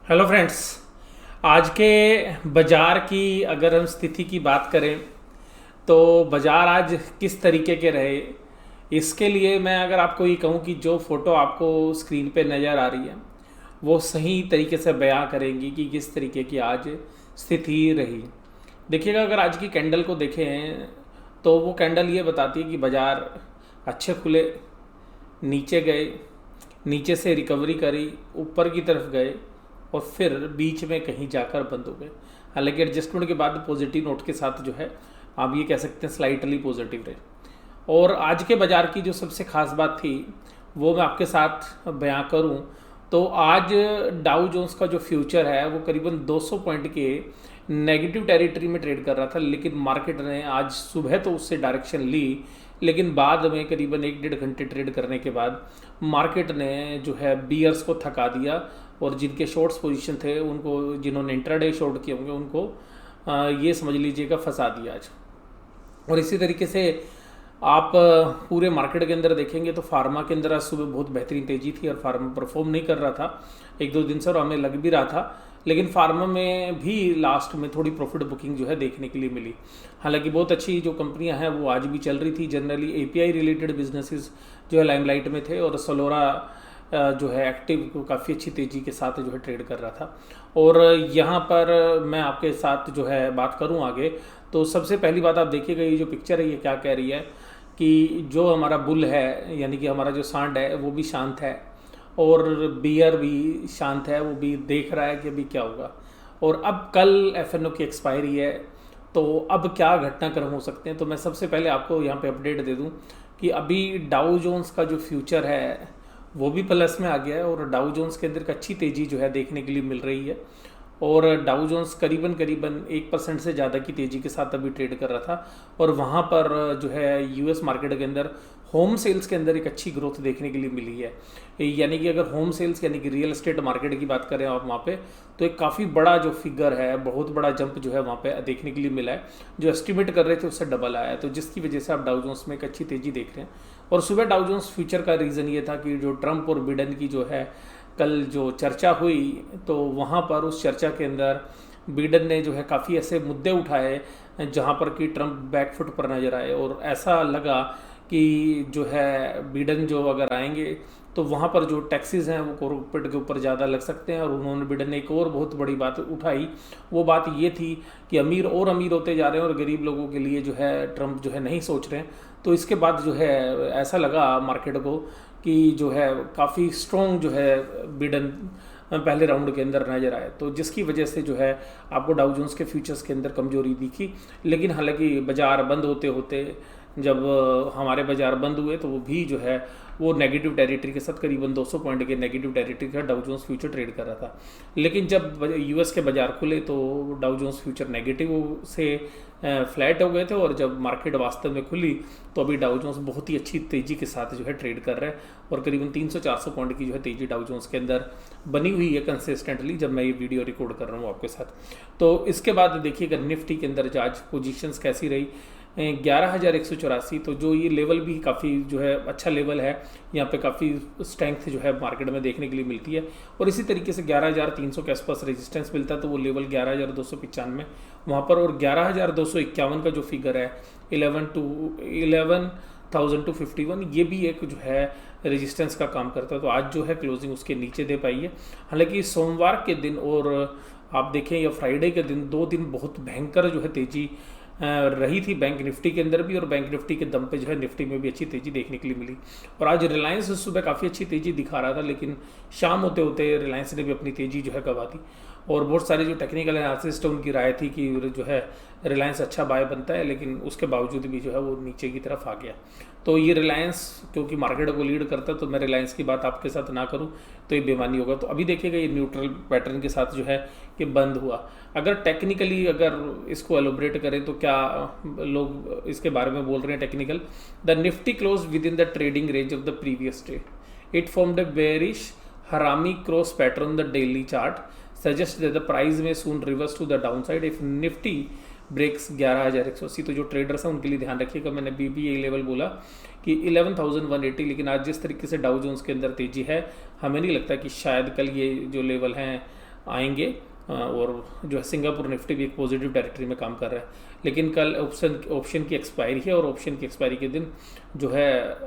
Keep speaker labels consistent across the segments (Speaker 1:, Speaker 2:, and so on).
Speaker 1: Hello friends. आज के बाज़ार की अगर हम स्थिति की बात करें तो बाज़ार आज किस तरीके के रहे, इसके लिए मैं अगर आपको ये कहूँ कि जो फ़ोटो आपको स्क्रीन पे नज़र आ रही है वो सही तरीके से बयां करेंगी कि किस तरीके की आज स्थिति रही। देखिएगा, अगर आज की कैंडल को देखें तो वो कैंडल ये बताती है कि बाज़ार अच्छे खुले, नीचे गए, नीचे से रिकवरी करी, ऊपर की तरफ गए और फिर बीच में कहीं जाकर बंद हो गए। हालांकि एडजस्टमेंट के बाद पॉजिटिव नोट के साथ जो है आप ये कह सकते हैं स्लाइटली पॉजिटिव रहे। और आज के बाज़ार की जो सबसे खास बात थी वो मैं आपके साथ बयां करूं तो आज डाउ जोन्स का जो फ्यूचर है वो करीबन 200 पॉइंट के नेगेटिव टेरिटरी में ट्रेड कर रहा था, लेकिन मार्केट ने आज सुबह तो उससे डायरेक्शन ली, लेकिन बाद में करीबन 1-1.5 घंटे ट्रेड करने के बाद मार्केट ने जो है बियर्स को थका दिया और जिनके शॉर्ट्स पोजीशन थे उनको, जिन्होंने इंट्राडे शॉर्ट किए होंगे उनको ये समझ लीजिएगा फंसा दिया आज। और इसी तरीके से आप पूरे मार्केट के अंदर देखेंगे तो फार्मा के अंदर आज सुबह बहुत बेहतरीन तेज़ी थी और फार्मा परफॉर्म नहीं कर रहा था 1-2 दिन से, और हमें लग भी रहा था, लेकिन फार्मा में भी लास्ट में थोड़ी प्रॉफिट बुकिंग जो है देखने के लिए मिली। हालांकि बहुत अच्छी जो कंपनियां हैं वो आज भी चल रही थी। जनरली एपीआई रिलेटेड बिजनेसेस जो है लाइमलाइट में थे और सलोरा जो है एक्टिव को काफ़ी अच्छी तेज़ी के साथ जो है ट्रेड कर रहा था। और यहाँ पर मैं आपके साथ जो है बात करूँ आगे, तो सबसे पहली बात आप देखिएगा, ये जो पिक्चर है ये क्या कह रही है कि जो हमारा बुल है यानी कि हमारा जो सांड है वो भी शांत है और बियर भी शांत है, वो भी देख रहा है कि अभी क्या होगा। और अब कल एफएनओ की एक्सपायरी है, तो अब क्या घटनाक्रम हो सकते हैं। तो मैं सबसे पहले आपको यहाँ पे अपडेट दे दूँ कि अभी डाउ जोन्स का जो फ्यूचर है वो भी प्लस में आ गया है और डाउ जोन्स के अंदर एक अच्छी तेज़ी जो है देखने के लिए मिल रही है। और डाउ जोन्स करीबन करीबन 1% से ज़्यादा की तेज़ी के साथ अभी ट्रेड कर रहा था। और वहाँ पर जो है यूएस मार्केट के अंदर होम सेल्स के अंदर एक अच्छी ग्रोथ देखने के लिए मिली है। यानी कि अगर होम सेल्स यानी कि रियल एस्टेट मार्केट की बात करें आप वहाँ पे, तो एक काफ़ी बड़ा जो फिगर है, बहुत बड़ा जंप जो है वहाँ पे देखने के लिए मिला है। जो एस्टिमेट कर रहे थे उससे डबल आया है, तो जिसकी वजह से आप डाउ जोन्स में एक अच्छी तेज़ी देख रहे हैं। और सुबह डाउ जोन्स फ्यूचर का रीज़न ये था कि जो ट्रंप और बिडेन की जो है कल जो चर्चा हुई, तो वहाँ पर उस चर्चा के अंदर बिडेन ने जो है काफ़ी ऐसे मुद्दे उठाए जहाँ पर कि ट्रंप बैकफुट पर नज़र आए और ऐसा लगा कि जो है बिडेन जो अगर आएंगे तो वहाँ पर जो टैक्सेस हैं वो कॉर्पोरेट के ऊपर ज़्यादा लग सकते हैं। और उन्होंने बिडेन ने एक और बहुत बड़ी बात उठाई, वो बात ये थी कि अमीर और अमीर होते जा रहे हैं और गरीब लोगों के लिए जो है ट्रंप जो है नहीं सोच रहे हैं। तो इसके बाद जो है ऐसा लगा मार्केट को कि जो है काफ़ी स्ट्रॉन्ग जो है बिडेन पहले राउंड के अंदर नजर आए, तो जिसकी वजह से जो है आपको डाउ जोन्स के फ्यूचर्स के अंदर कमजोरी दिखी। लेकिन हालांकि बाज़ार बंद होते होते जब हमारे बाज़ार बंद हुए तो वो भी जो है वो नेगेटिव टेरिटरी के साथ करीबन 200 पॉइंट के नेगेटिव टेरिटरी का डाउ जोन्स फ्यूचर ट्रेड कर रहा था। लेकिन जब यूएस के बाज़ार खुले तो डाउ जोन्स फ्यूचर नेगेटिव से फ्लैट हो गए थे और जब मार्केट वास्तव में खुली तो अभी डाउ जोन्स बहुत ही अच्छी तेज़ी के साथ जो है ट्रेड कर रहा है और करीबन 300-400 पॉइंट की जो है तेज़ी डाउ जोन्स के अंदर बनी हुई है कंसिस्टेंटली जब मैं ये वीडियो रिकॉर्ड कर रहा हूँ आपके साथ। तो इसके बाद देखिएगा निफ्टी के अंदर आज पोजीशंस कैसी रही। 11,184, तो जो ये लेवल भी काफ़ी जो है अच्छा लेवल है, यहाँ पे काफ़ी स्ट्रेंथ जो है मार्केट में देखने के लिए मिलती है। और इसी तरीके से 11,300 के आसपास रेजिस्टेंस मिलता है, तो वो लेवल 11,295 वहाँ पर। और 11,251 का जो फिगर है 11,251 ये भी एक जो है रेजिस्टेंस का काम करता है। तो आज जो है क्लोजिंग उसके नीचे दे पाई है। हालांकि सोमवार के दिन और आप देखें या फ्राइडे के दिन, 2 दिन बहुत भयंकर जो है तेज़ी रही थी बैंक निफ्टी के अंदर भी, और बैंक निफ्टी के दम पे जो है निफ्टी में भी अच्छी तेज़ी देखने के लिए मिली। और आज रिलायंस सुबह काफ़ी अच्छी तेज़ी दिखा रहा था, लेकिन शाम होते होते रिलायंस ने भी अपनी तेज़ी जो है गंवा दी। और बहुत सारे जो टेक्निकल एनालिसिस्ट उनकी राय थी कि जो है रिलायंस अच्छा बाय बनता है, लेकिन उसके बावजूद भी जो है वो नीचे की तरफ आ गया। तो ये रिलायंस क्योंकि मार्केट को लीड करता है, तो मैं रिलायंस की बात आपके साथ ना करूं तो ये बेमानी होगा। तो अभी देखिएगा ये न्यूट्रल पैटर्न के साथ जो है कि बंद हुआ। अगर टेक्निकली अगर इसको एलोबरेट करें तो क्या लोग इसके बारे में बोल रहे हैं technical, the Nifty close within the trading range of the previous day, it formed a bearish harami cross pattern the daily chart suggest that the price may soon reverse to the down side if Nifty breaks 11,180। तो जो traders हैं उनके लिए ध्यान रखिएगा, मैंने भी ये लेवल बोला कि 11,180, लेकिन आज जिस तरीके से डाउ जोन्स के अंदर तेजी है हमें नहीं लगता कि शायद कल ये जो लेवल हैं आएंगे और जो है सिंगापुर निफ्टी भी एक पॉजिटिव टेरिटरी में काम कर रहा है। लेकिन कल ऑप्शन की एक्सपायरी है और ऑप्शन की एक्सपायरी के दिन जो है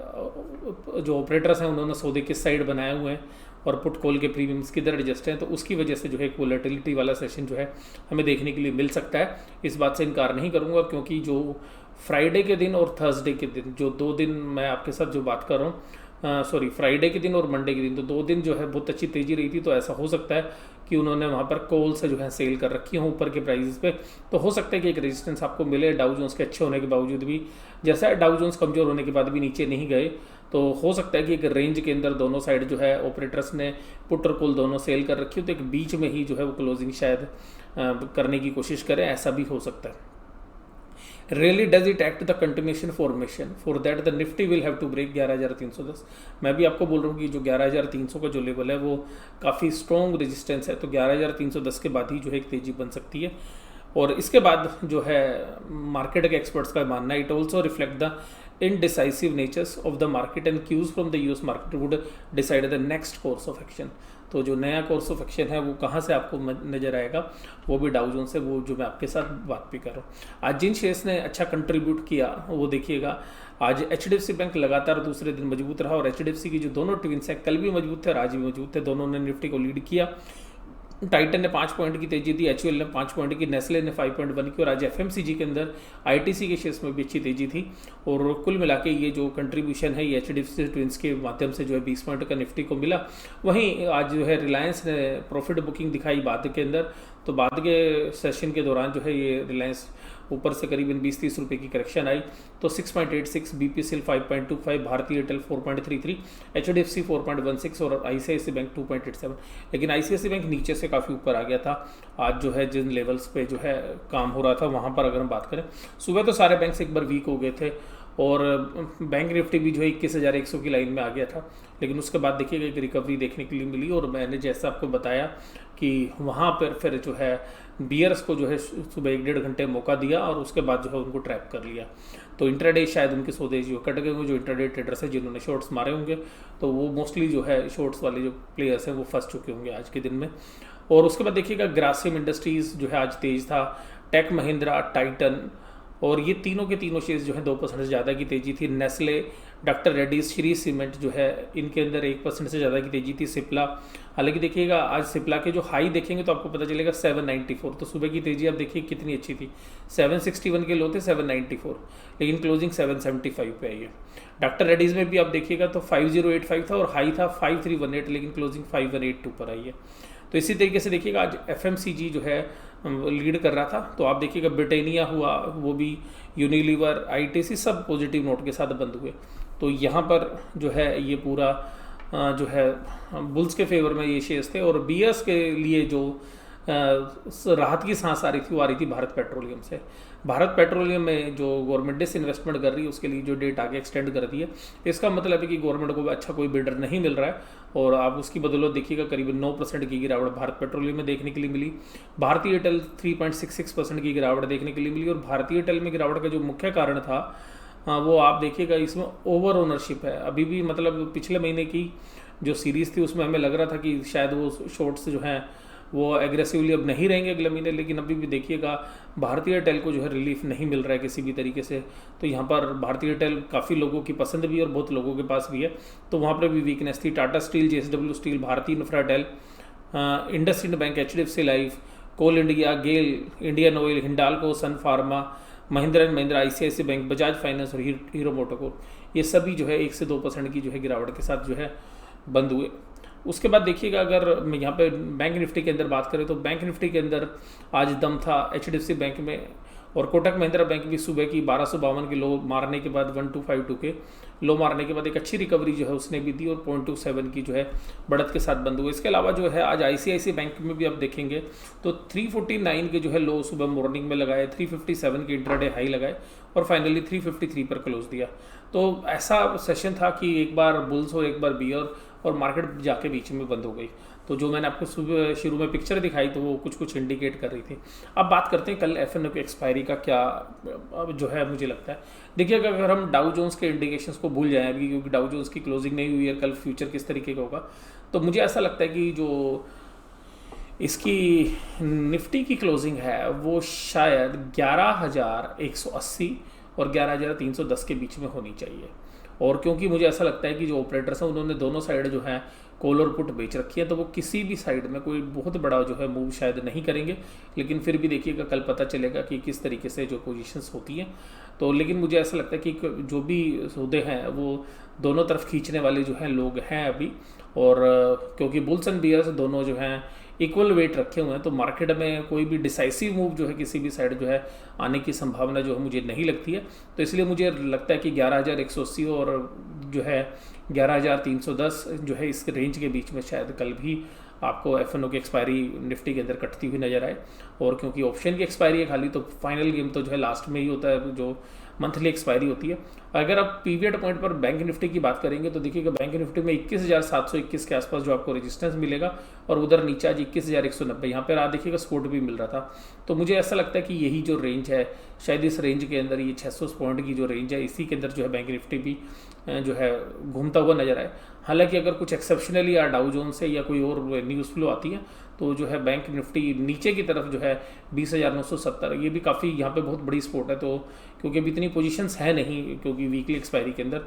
Speaker 1: जो ऑपरेटर्स हैं उन्होंने सौदे किस साइड बनाए हुए हैं और पुट कॉल के प्रीमियम्स किधर एडजस्ट हैं, तो उसकी वजह से जो है एक वोलेटिलिटी वाला सेशन जो है हमें देखने के लिए मिल सकता है। इस बात से इनकार नहीं करूँगा, क्योंकि जो फ्राइडे के दिन और थर्सडे के दिन, जो 2 दिन मैं आपके साथ जो बात कर रहा हूँ, सॉरी फ्राइडे के दिन और मंडे के दिन, तो 2 दिन जो है बहुत अच्छी तेज़ी रही थी। तो ऐसा हो सकता है कि उन्होंने वहाँ पर कॉल से जो है सेल कर रखी हो ऊपर के प्राइसेस पे, तो हो सकता है कि एक रेजिस्टेंस आपको मिले डाउ जोन्स के अच्छे होने के बावजूद भी। जैसा डाउ जोन्स कमज़ोर होने के बाद भी नीचे नहीं गए, तो हो सकता है कि एक रेंज के अंदर दोनों साइड जो है ऑपरेटर्स ने पुट और कॉल दोनों सेल कर रखी हो, तो एक बीच में ही जो है वो क्लोजिंग शायद करने की कोशिश करें, ऐसा भी हो सकता है। Really does it act the continuation formation? For that the Nifty will have to break 11,310। मैं भी आपको बोल रहा हूँ कि जो 11,300 का जो लेवल है वो काफ़ी स्ट्रॉन्ग रेजिस्टेंस है, तो 11,310 के बाद ही जो है एक तेज़ी बन सकती है। और इसके बाद जो है मार्केट के एक्सपर्ट्स का मानना है, it also reflect the indecisive natures of the market and cues from the US market would decide the next course of action। तो जो नया कोर्स ऑफ एक्शन है वो कहाँ से आपको नज़र आएगा, वो भी डाउ जोन्स से, वो जो मैं आपके साथ बात भी कर रहा हूँ। आज जिन शेयर्स ने अच्छा कंट्रीब्यूट किया वो देखिएगा, आज HDFC बैंक लगातार दूसरे दिन मजबूत रहा, और HDFC की जो दोनों ट्विंस हैं कल भी मजबूत थे और आज भी मजबूत थे, दोनों ने निफ्टी को लीड किया। टाइटन ने 5 पॉइंट की तेजी दी, HUL ने 5 पॉइंट की, नेस्ले ने 5.1 की, और आज FMCG के अंदर ITC के शेयर्स में भी अच्छी तेजी थी। और कुल मिला के ये जो कंट्रीब्यूशन है ये HDFC ट्विंस के माध्यम से जो है 20 पॉइंट का निफ्टी को मिला। वहीं आज जो है रिलायंस ने प्रॉफिट बुकिंग दिखाई बाद के अंदर, तो बाद के सेशन के दौरान जो है ये रिलायंस ऊपर से करीबन 20-30 रुपये की करेक्शन आई, तो 6.86, BPCL 5.25, भारतीय एयरटेल 4.33, HDFC 4.16 और ICICI बैंक 2.87। लेकिन ICICI बैंक नीचे से काफ़ी ऊपर आ गया था आज, जो है जिन लेवल्स पे जो है काम हो रहा था वहाँ पर अगर हम बात करें, सुबह तो सारे बैंक एक बार वीक हो गए थे और बैंक निफ्टी भी जो है 21,100 की लाइन में आ गया था। लेकिन उसके बाद देखिएगा एक रिकवरी देखने के लिए मिली, और मैंने जैसा आपको बताया कि वहाँ पर फिर जो है बियर्स को जो है सुबह 1-1.5 घंटे मौका दिया और उसके बाद जो है उनको ट्रैप कर लिया। तो इंट्राडे शायद उनके सौदे जो कट गए होंगे, जो इंट्राडे ट्रेडर्स हैं जिन्होंने शॉर्ट्स मारे होंगे, तो वो मोस्टली जो है शॉर्ट्स वाले जो प्लेयर्स हैं वो फंस चुके होंगे आज के दिन में। और उसके बाद देखिएगा ग्रासिम इंडस्ट्रीज़ जो है आज तेज़ था, टेक महिंद्रा, टाइटन, और ये तीनों के तीनों शेयर्स जो है 2% से ज़्यादा की तेज़ी थी। Nestle, doctor Reddy's, Shri cement जो है इनके अंदर 1% से ज़्यादा की तेज़ी थी। सिप्ला, हालांकि देखिएगा आज सिप्ला के जो हाई देखेंगे तो आपको पता चलेगा 794, तो सुबह की तेज़ी आप देखिए कितनी अच्छी थी, 761 के लो थे 794, लेकिन क्लोजिंग 775 पे आई है। डॉक्टर रेड्डीज में भी आप देखिएगा तो 5085 था और हाई था 5318, लेकिन क्लोजिंग 5182 पर आई है। तो इसी तरीके से देखिएगा आज FMCG जो है लीड कर रहा था, तो आप देखिएगा ब्रिटानिया हुआ, वो भी यूनिलीवर, ITC सब पॉजिटिव नोट के साथ बंद हुए। तो यहाँ पर जो है ये पूरा जो है बुल्स के फेवर में ये शेयर्स थे। और बीएस के लिए जो राहत की सांस आ रही थी वो आ रही थी भारत पेट्रोलियम से। भारत पेट्रोलियम में जो गवर्नमेंट डिसइन्वेस्टमेंट कर रही है उसके लिए जो डेट आगे एक्सटेंड कर दी है, इसका मतलब है कि गवर्नमेंट को अच्छा कोई बिल्डर नहीं मिल रहा है, और आप उसकी बदौलत देखिएगा करीबन 9% की गिरावट भारत पेट्रोलियम में देखने के लिए मिली। भारतीय एयरटेल 3.66% की गिरावट देखने के लिए मिली। और भारतीय एयरटेल में गिरावट का जो मुख्य कारण था वो आप देखिएगा इसमें ओवर ओनरशिप है अभी भी, मतलब पिछले महीने की जो सीरीज़ थी उसमें हमें लग रहा था कि शायद वो शॉर्ट्स जो हैं वो एग्रेसिवली अब नहीं रहेंगे अगले महीने, लेकिन अभी भी देखिएगा भारतीय एयरटेल को जो है रिलीफ नहीं मिल रहा है किसी भी तरीके से। तो यहाँ पर भारतीय एयरटेल काफ़ी लोगों की पसंद भी है और बहुत लोगों के पास भी है, तो वहाँ पर भी वीकनेस थी। Tata steel, JSW steel, Bharti Infratel, IndusInd bank, HDFC life, Coal India, GAIL, Indian Oil, Hindalco, Sun Pharma, Mahindra and Mahindra, ICICI bank, Bajaj finance और हीरो मोटोकॉर्प, ये सभी जो है 1 से 2% की जो है गिरावट के साथ जो है बंद हुए। उसके बाद देखिएगा अगर मैं यहाँ पे बैंक निफ्टी के अंदर बात करें तो बैंक निफ्टी के अंदर आज दम था HDFC बैंक में, और कोटक महिंद्रा बैंक भी सुबह की 1252 के लो मारने के बाद 1252 के लो मारने के बाद एक अच्छी रिकवरी जो है उसने भी दी और 0.27 की जो है बढ़त के साथ बंद हुए। इसके अलावा जो है आज ICICI बैंक में भी आप देखेंगे तो 349 के जो है लो सुबह मॉर्निंग में लगाए, 357 के इंट्राडे हाई लगाए और फाइनली 353 पर क्लोज दिया। तो ऐसा सेशन था कि एक बार बुल्स और एक बार बियर, और मार्केट जाके बीच में बंद हो गई। तो जो मैंने आपको सुबह शुरू में पिक्चर दिखाई तो वो कुछ इंडिकेट कर रही थी। अब बात करते हैं कल FNO की एक्सपायरी का क्या जो है मुझे लगता है। देखिए अगर हम डाउ जोन्स के इंडिकेशंस को भूल जाएं अभी, क्योंकि डाउ जोन्स की क्लोजिंग नहीं हुई है, कल फ्यूचर किस तरीके का होगा, तो मुझे ऐसा लगता है कि जो इसकी निफ्टी की क्लोजिंग है वो शायद 11,180 और 11,310 के बीच में होनी चाहिए। और क्योंकि मुझे ऐसा लगता है कि जो ऑपरेटर्स हैं उन्होंने दोनों साइड जो है कॉल और पुट बेच रखी है, तो वो किसी भी साइड में कोई बहुत बड़ा जो है मूव शायद नहीं करेंगे। लेकिन फिर भी देखिएगा, कल पता चलेगा कि किस तरीके से जो पोजीशंस होती हैं। तो लेकिन मुझे ऐसा लगता है कि जो भी सौदे हैं वो दोनों तरफ खींचने वाले जो हैं लोग हैं अभी। और क्योंकि बुल्स एंड बियर्स दोनों जो हैं इक्वल वेट रखे हुए हैं, तो मार्केट में कोई भी डिसाइसिव मूव जो है किसी भी साइड जो है आने की संभावना जो है मुझे नहीं लगती है। तो इसलिए मुझे लगता है कि 11,180 और जो है 11,310 जो है इस रेंज के बीच में शायद कल भी आपको एफ की एक्सपायरी निफ्टी के अंदर कटती हुई नजर आए। और क्योंकि ऑप्शन की एक्सपायरी है खाली, तो फाइनल गेम तो जो है लास्ट में ही होता है, जो मंथली एक्सपायरी होती है। अगर आप पीवीएट पॉइंट पर बैंक निफ्टी की बात करेंगे तो देखिएगा बैंक निफ्टी में 21,721 के आसपास जो आपको रेजिस्टेंस मिलेगा, और उधर नीचे आज 21,190 यहाँ पर आप देखिएगा सपोर्ट भी मिल रहा था। तो मुझे ऐसा लगता है कि यही जो रेंज है, शायद इस रेंज के अंदर ये 600 पॉइंट की जो रेंज है, इसी के अंदर जो है बैंक निफ्टी भी जो है घूमता हुआ नजर आए। हालांकि अगर कुछ एक्सेप्शनली या डाउ जोन से या कोई और न्यूज़ फ्लो आती है तो जो है बैंक निफ्टी नीचे की तरफ जो है 20,970, ये भी काफ़ी यहाँ पे बहुत बड़ी सपोर्ट है। तो क्योंकि अभी इतनी पोजीशंस है नहीं, क्योंकि वीकली एक्सपायरी के अंदर,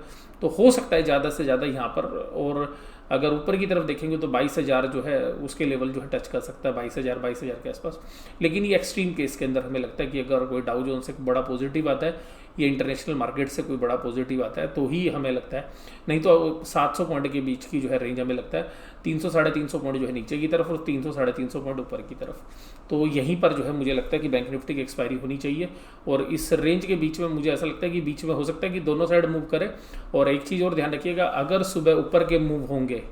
Speaker 1: तो हो सकता है ज़्यादा से ज़्यादा यहाँ पर। और अगर ऊपर की तरफ देखेंगे तो 22,000 जो है उसके लेवल जो है टच कर सकता है, 22,000 के आसपास। लेकिन ये एक्सट्रीम केस के अंदर हमें लगता है कि अगर कोई डाउ जोन से बड़ा पॉजिटिव आता है या इंटरनेशनल मार्केट से कोई बड़ा पॉजिटिव आता है तो ही हमें लगता है, नहीं तो 700 पॉइंट के बीच की जो है रेंज हमें लगता है 300 साढ़े 300 पॉइंट जो है नीचे की तरफ और 300 साढ़े 300 पॉइंट ऊपर की तरफ। तो यहीं पर जो है मुझे लगता है कि बैंक निफ्टी की एक्सपायरी होनी चाहिए। और इस रेंज के बीच में मुझे ऐसा लगता है कि बीच में हो सकता है कि दोनों साइड मूव करे। और एक चीज़ और ध्यान रखिएगा, अगर सुबह ऊपर के मूव होंगे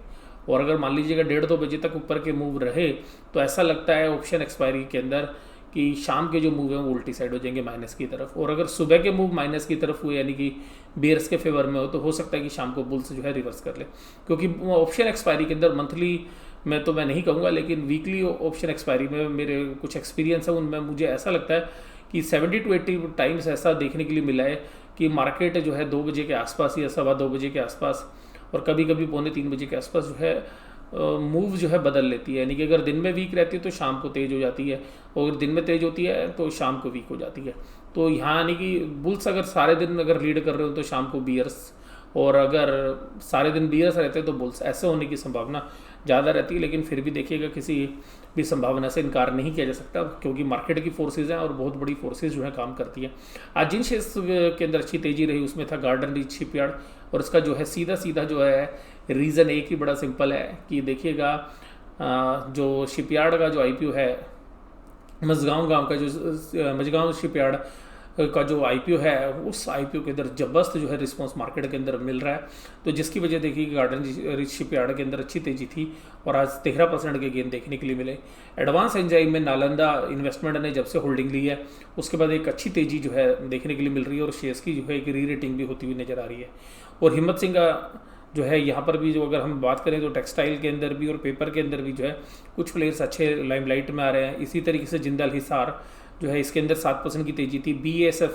Speaker 1: और अगर मान लीजिएगा 1:30-2 बजे तक ऊपर के मूव रहे, तो ऐसा लगता है ऑप्शन एक्सपायरी के अंदर कि शाम के जो मूव है वो उल्टी साइड हो जाएंगे माइनस की तरफ। और अगर सुबह के मूव माइनस की तरफ हुए यानी कि बेयर्स के फेवर में हो सकता है कि शाम को बुल्स जो है रिवर्स कर ले। क्योंकि ऑप्शन एक्सपायरी के अंदर मंथली में तो मैं नहीं कहूँगा, लेकिन वीकली ऑप्शन एक्सपायरी में मेरे कुछ एक्सपीरियंस है, उनमें मुझे ऐसा लगता है कि 70 to 80 टाइम्स ऐसा देखने के लिए मिला है कि मार्केट जो है 2 बजे के आसपास या 2:15 बजे के आसपास और कभी कभी 2:45 बजे के आसपास जो है मूव जो है बदल लेती है। यानी कि अगर दिन में वीक रहती है तो शाम को तेज़ हो जाती है, और दिन में तेज़ होती है तो शाम को वीक हो जाती है। तो यहाँ यानी कि बुल्स अगर सारे दिन अगर लीड कर रहे हो तो शाम को बियर्स, और अगर सारे दिन बियर्स रहते हैं तो बुल्स, ऐसे होने की संभावना ज़्यादा रहती है। लेकिन फिर भी देखिएगा किसी भी संभावना से इनकार नहीं किया जा सकता, क्योंकि मार्केट की फोर्सेज हैं और बहुत बड़ी फोर्सेज जो है काम करती है। आज जिन शेयर्स के अंदर अच्छी तेज़ी रही उसमें था गार्डन रीच शिपयार्ड, और इसका जो है सीधा सीधा जो है रीज़न एक ही बड़ा सिंपल है कि देखिएगा जो शिपयार्ड का जो आईपीओ है, मझगांव शिपयार्ड का जो आईपीओ है, उस आईपीओ के अंदर जबरदस्त जो है रिस्पांस मार्केट के अंदर मिल रहा है। तो जिसकी वजह देखिए गार्डन रिच शिपयार्ड के अंदर अच्छी तेजी थी और आज 13% के गेन देखने के लिए मिले। एडवांस एंजाइम में नालंदा इन्वेस्टमेंट ने जब से होल्डिंग ली है उसके बाद एक अच्छी तेजी जो है देखने के लिए मिल रही है, और शेयर्स की जो है एक री रेटिंग भी होती हुई नजर आ रही है। और हिम्मत सिंह का जो है यहाँ पर भी जो अगर हम बात करें तो टेक्सटाइल के अंदर भी और पेपर के अंदर भी जो है कुछ प्लेयर्स अच्छे लाइमलाइट में आ रहे हैं। इसी तरीके से जिंदाल हिसार जो है इसके अंदर 7% की तेजी थी। BASF,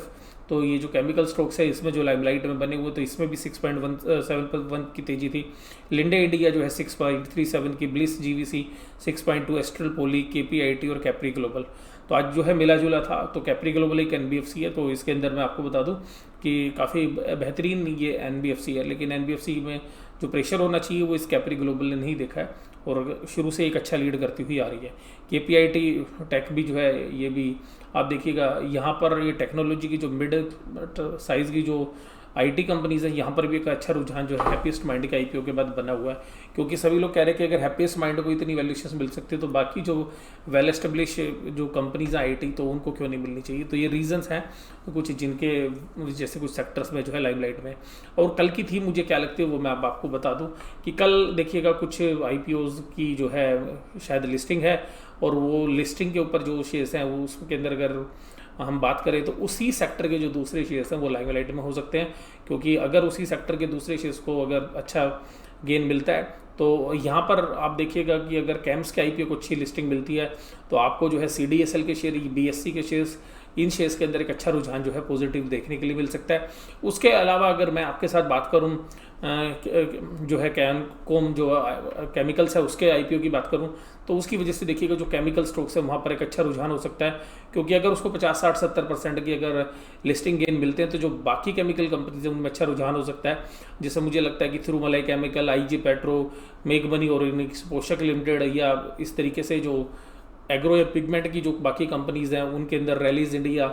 Speaker 1: तो ये जो केमिकल स्टॉक्स है इसमें जो लाइमलाइट में बने हुए तो इसमें भी 6.17% की तेजी थी। लिंडे इंडिया जो है 6.37 की, bliss GVC 6.2, astral poly, KPIT और कैप्री ग्लोबल। तो आज जो है मिला जुला था। तो कैप्री ग्लोबल एक NBFC है, तो इसके अंदर मैं आपको बता दूं कि काफ़ी बेहतरीन ये NBFC है, लेकिन NBFC में जो प्रेशर होना चाहिए वो इस कैप्री ग्लोबल ने नहीं देखा है और शुरू से एक अच्छा लीड करती हुई आ रही है। KPIT टेक भी जो है ये भी आप देखिएगा, यहाँ पर ये टेक्नोलॉजी की जो मिड साइज़ की जो IT कंपनीज है यहाँ पर भी एक अच्छा रुझान जो है हैप्पीएस्ट माइंड के IPO के बाद बना हुआ है, क्योंकि सभी लोग कह रहे हैं कि अगर हैप्पीएस्ट माइंड को इतनी वैल्यूएशन मिल सकती है तो बाकी जो वेल एस्टेब्लिश जो कंपनीज हैं IT तो उनको क्यों नहीं मिलनी चाहिए। तो ये रीजंस हैं कुछ जिनके जैसे कुछ सेक्टर्स में जो है लाइमलाइट में। और कल की थी मुझे क्या लगती है वो मैं अब आपको बता दूं कि कल देखिएगा कुछ IPOs की जो है शायद लिस्टिंग है, और वो लिस्टिंग के ऊपर जो शेयर्स हैं वो उसके अंदर अगर हम बात करें तो उसी सेक्टर के जो दूसरे शेयर्स हैं वो लाइमलाइट में हो सकते हैं, क्योंकि अगर उसी सेक्टर के दूसरे शेयर्स को अगर अच्छा गेन मिलता है तो यहाँ पर आप देखिएगा कि अगर कैम्स के IPO को अच्छी लिस्टिंग मिलती है तो आपको जो है CDSL के शेयर, BSC के शेयर्स, इन शेयर्स के अंदर एक अच्छा रुझान जो है पॉजिटिव देखने के लिए मिल सकता है। उसके अलावा अगर मैं आपके साथ बात करूं जो है कैनकोम जो केमिकल्स है उसके IPO की बात करूं तो उसकी वजह से देखिएगा जो केमिकल स्टॉक्स है वहाँ पर एक अच्छा रुझान हो सकता है, क्योंकि अगर उसको 50-60-70% की अगर लिस्टिंग गेन मिलते हैं तो जो बाकी केमिकल कंपनीज हैं उनमें अच्छा रुझान हो सकता है। जैसे मुझे लगता है कि थिरुमलाई केमिकल, आईजी पेट्रो, मेघमनी ऑर्गेनिक्स, पोषक लिमिटेड, या इस तरीके से जो एग्रो या पिगमेंट की जो बाकी कंपनीज हैं उनके अंदर रैलीज इंडिया,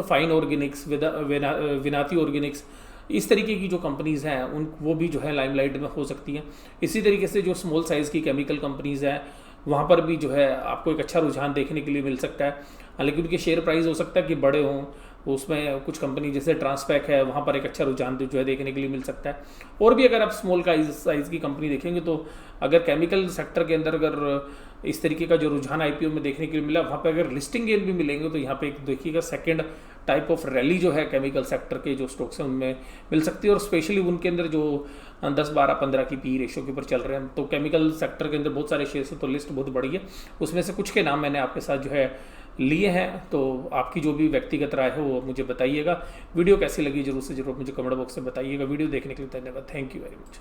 Speaker 1: फाइन ऑर्गेनिक्स, विनाती ऑर्गेनिक्स, इस तरीके की जो कंपनीज़ हैं उन वो भी जो है लाइमलाइट में हो सकती हैं। इसी तरीके से जो स्मॉल साइज़ की केमिकल कंपनीज़ हैं वहाँ पर भी जो है आपको एक अच्छा रुझान देखने के लिए मिल सकता है। हालांकि उनके शेयर प्राइस हो सकता है कि बड़े हों, उसमें कुछ कंपनी जैसे ट्रांसपैक है वहाँ पर एक अच्छा रुझान जो है देखने के लिए मिल सकता है। और भी अगर आप स्मॉल साइज़ की कंपनी देखेंगे तो अगर केमिकल सेक्टर के अंदर अगर इस तरीके का जो रुझान आईपीओ में देखने के लिए मिला, वहाँ पे अगर लिस्टिंग गेन भी मिलेंगे तो यहाँ पे एक देखिएगा सेकंड टाइप ऑफ रैली जो है केमिकल सेक्टर के जो स्टॉक्स हैं उनमें मिल सकती है। और स्पेशली उनके अंदर जो 10-12-15 की पी रेशो के ऊपर चल रहे हैं, तो केमिकल सेक्टर के अंदर बहुत सारे शेयर्स हैं, तो लिस्ट बहुत बड़ी है। उसमें से कुछ के नाम मैंने आपके साथ जो है लिए हैं, तो आपकी जो भी व्यक्तिगत राय है वो मुझे बताइएगा। वीडियो कैसी लगी जरूर से जरूर मुझे कमेंट बॉक्स में बताइएगा। वीडियो देखने के लिए धन्यवाद। Thank you very much.